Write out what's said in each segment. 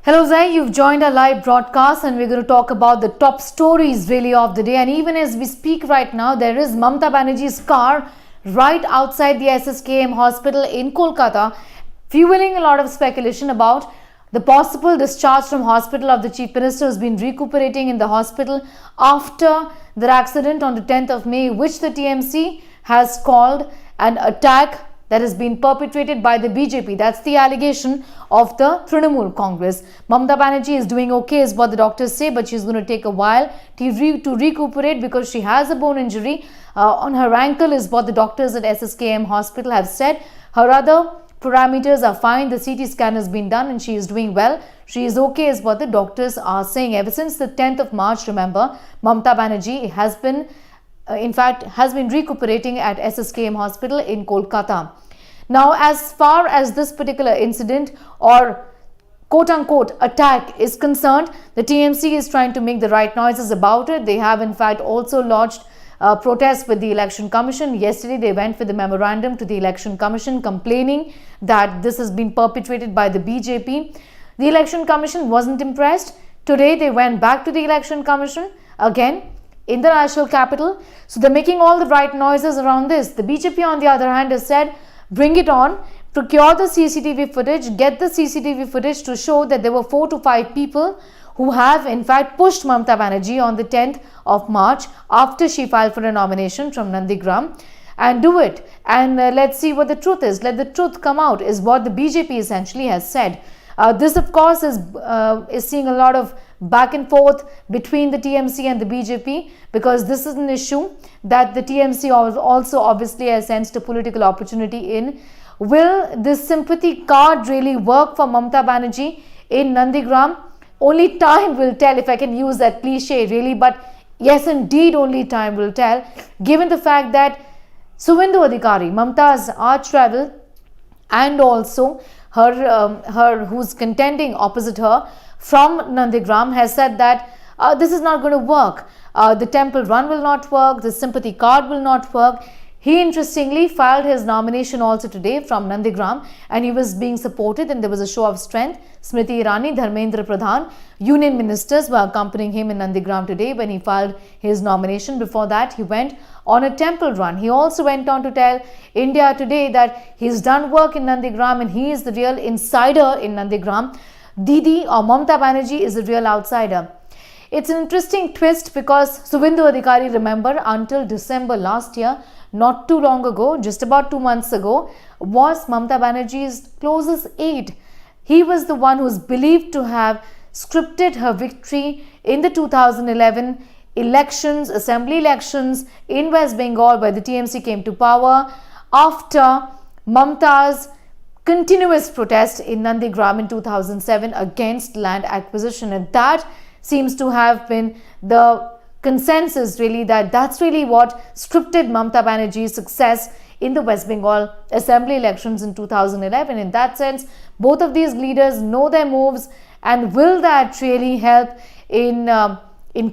Hello Zai, you've joined our live broadcast and we're going to talk about the top stories really of the day. And even as we speak right now, there is Mamata Banerjee's car right outside the SSKM hospital in Kolkata, fueling a lot of speculation about the possible discharge from hospital of the Chief Minister who's been recuperating in the hospital after the accident on the 10th of May, which the TMC has called an attack that has been perpetrated by the BJP. That's the allegation of the Trinamool Congress. Mamata Banerjee is doing okay is what the doctors say, but she's going to take a while to recuperate because she has a bone injury on her ankle is what the doctors at SSKM hospital have said. Her other parameters are fine. The CT scan has been done and she is doing well. She is okay is what the doctors are saying. Ever since the 10th of March, remember, Mamata Banerjee has been recuperating at SSKM hospital in Kolkata. Now, as far as this particular incident or quote-unquote attack is concerned, the TMC is trying to make the right noises about it. They have in fact also lodged protests with the Election Commission. Yesterday, they went with the memorandum to the Election Commission complaining that this has been perpetrated by the BJP. The Election Commission wasn't impressed. Today, they went back to the Election Commission again in the national capital. So, they're making all the right noises around this. The BJP, on the other hand, has said, bring it on, procure the CCTV footage, get the CCTV footage to show that there were 4 to 5 people who have in fact pushed Mamata Banerjee on the 10th of March after she filed for a nomination from Nandigram, and do it. And let's see what the truth is. Let the truth come out is what the BJP essentially has said. This of course is seeing a lot of back and forth between the TMC and the BJP because this is an issue that the TMC also obviously has sensed a political opportunity in. Will this sympathy card really work for Mamata Banerjee in Nandigram? Only time will tell, if I can use that cliche really, but yes indeed only time will tell, given the fact that Suvendu Adhikari, Mamata's arch rival, and also her who's contending opposite her from Nandigram has said that this is not going to work. The temple run will not work. The sympathy card will not work. He interestingly filed his nomination also today from Nandigram and he was being supported and there was a show of strength. Smriti Irani, Dharmendra Pradhan, union ministers were accompanying him in Nandigram today when he filed his nomination. Before that, he went on a temple run. He also went on to tell India Today that he's done work in Nandigram and he is the real insider in Nandigram. Didi or Mamata Banerjee is a real outsider. It's an interesting twist because Suvendu Adhikari, remember, until December last year, not too long ago, just about 2 months ago, was Mamata Banerjee's closest aide. He was the one who's believed to have scripted her victory in the 2011 elections, assembly elections in West Bengal, where the TMC came to power after Mamata's continuous protest in Nandigram in 2007 against land acquisition. And that seems to have been the consensus really, that that's really what scripted Mamata Banerjee's success in the West Bengal assembly elections in 2011. In that sense, both of these leaders know their moves, and will that really help in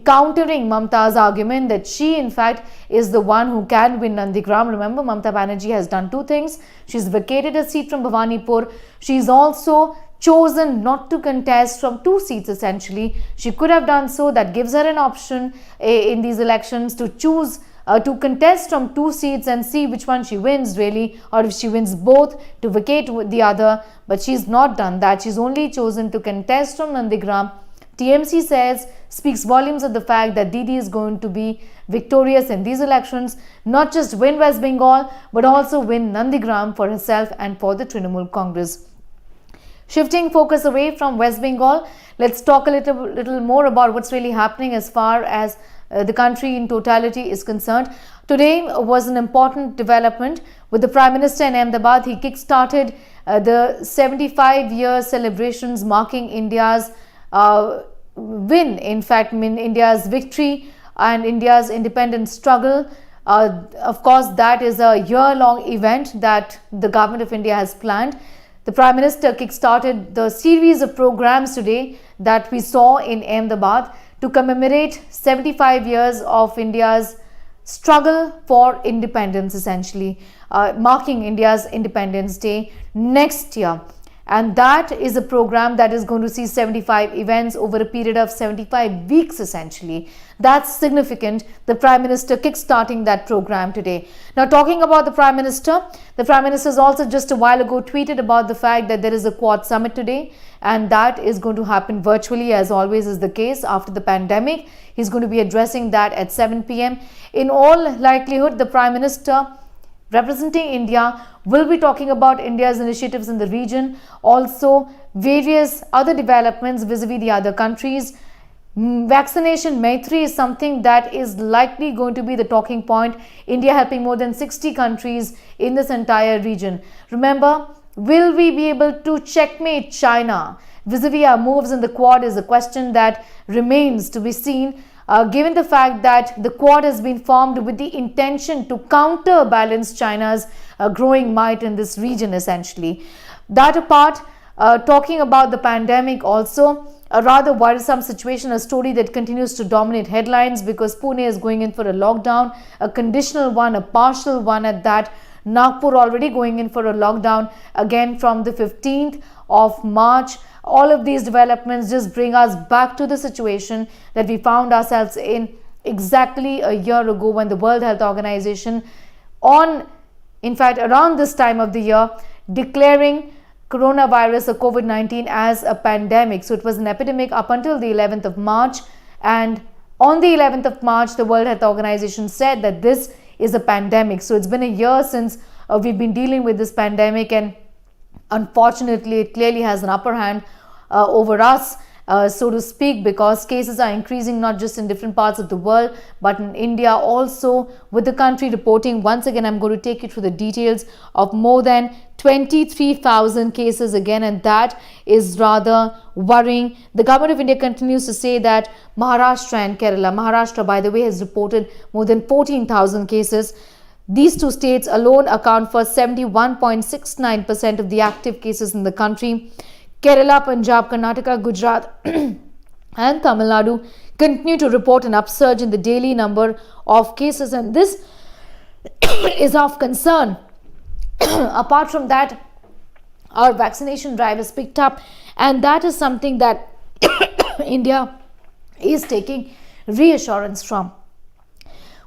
countering Mamata's argument that she in fact is the one who can win Nandigram? Remember, Mamata Banerjee has done 2 things. She's vacated a seat from Bhawanipur. She's also chosen not to contest from 2 seats essentially. She could have done so. That gives her an option in these elections to choose to contest from 2 seats and see which one she wins really, or if she wins both, to vacate the other. But she's not done that. She's only chosen to contest from Nandigram. TMC says, speaks volumes of the fact that Didi is going to be victorious in these elections, not just win West Bengal, but also win Nandigram for herself and for the Trinamool Congress. Shifting focus away from West Bengal, let's talk a little more about what's really happening as far as the country in totality is concerned. Today was an important development with the Prime Minister in Ahmedabad. He kick-started the 75-year celebrations marking India's win, in fact, India's victory and India's independence struggle. Of course, that is a year-long event that the government of India has planned. The Prime Minister kick-started the series of programs today that we saw in Ahmedabad to commemorate 75 years of India's struggle for independence, essentially, marking India's Independence Day next year. And that is a program that is going to see 75 events over a period of 75 weeks essentially. That's significant. The Prime Minister kickstarting that program today. Now, talking about the Prime Minister has also just a while ago tweeted about the fact that there is a Quad Summit today, and that is going to happen virtually, as always is the case after the pandemic. He's going to be addressing that at 7 p.m. In all likelihood, the Prime Minister representing India will be talking about India's initiatives in the region, also various other developments vis-a-vis the other countries. Vaccination Maitri is something that is likely going to be the talking point. India helping more than 60 countries in this entire region. Remember, will we be able to checkmate China vis-a-vis our moves in the Quad is a question that remains to be seen. Given the fact that the Quad has been formed with the intention to counterbalance China's growing might in this region essentially. That apart, talking about the pandemic also, a rather worrisome situation, a story that continues to dominate headlines because Pune is going in for a lockdown, a conditional one, a partial one at that. Nagpur already going in for a lockdown again from the 15th of March. All of these developments just bring us back to the situation that we found ourselves in exactly a year ago when the World Health Organization in fact around this time of the year declaring coronavirus or COVID-19 as a pandemic. So it was an epidemic up until the 11th of March, and on the 11th of March the World Health Organization said that this is a pandemic. So it's been a year since we've been dealing with this pandemic, and unfortunately it clearly has an upper hand over us, so to speak, because cases are increasing not just in different parts of the world but in India also, with the country reporting, once again I'm going to take you through the details, of more than 23,000 cases again, and that is rather worrying. The government of India continues to say that Maharashtra and Kerala, Maharashtra by the way has reported more than 14,000 cases. These two states alone account for 71.69% of the active cases in the country. Kerala, Punjab, Karnataka, Gujarat and Tamil Nadu continue to report an upsurge in the daily number of cases, and this is of concern. Apart from that, our vaccination drive has picked up, and that is something that India is taking reassurance from.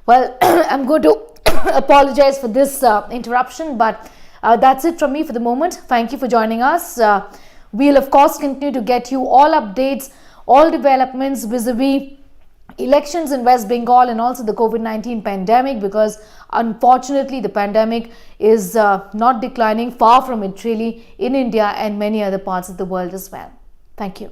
Well, I'm going to apologize for this interruption, but that's it from me for the moment. Thank you for joining us. We'll of course continue to get you all updates, all developments vis-a-vis elections in West Bengal and also the COVID-19 pandemic, because unfortunately the pandemic is not declining, far from it really, in India and many other parts of the world as well. Thank you.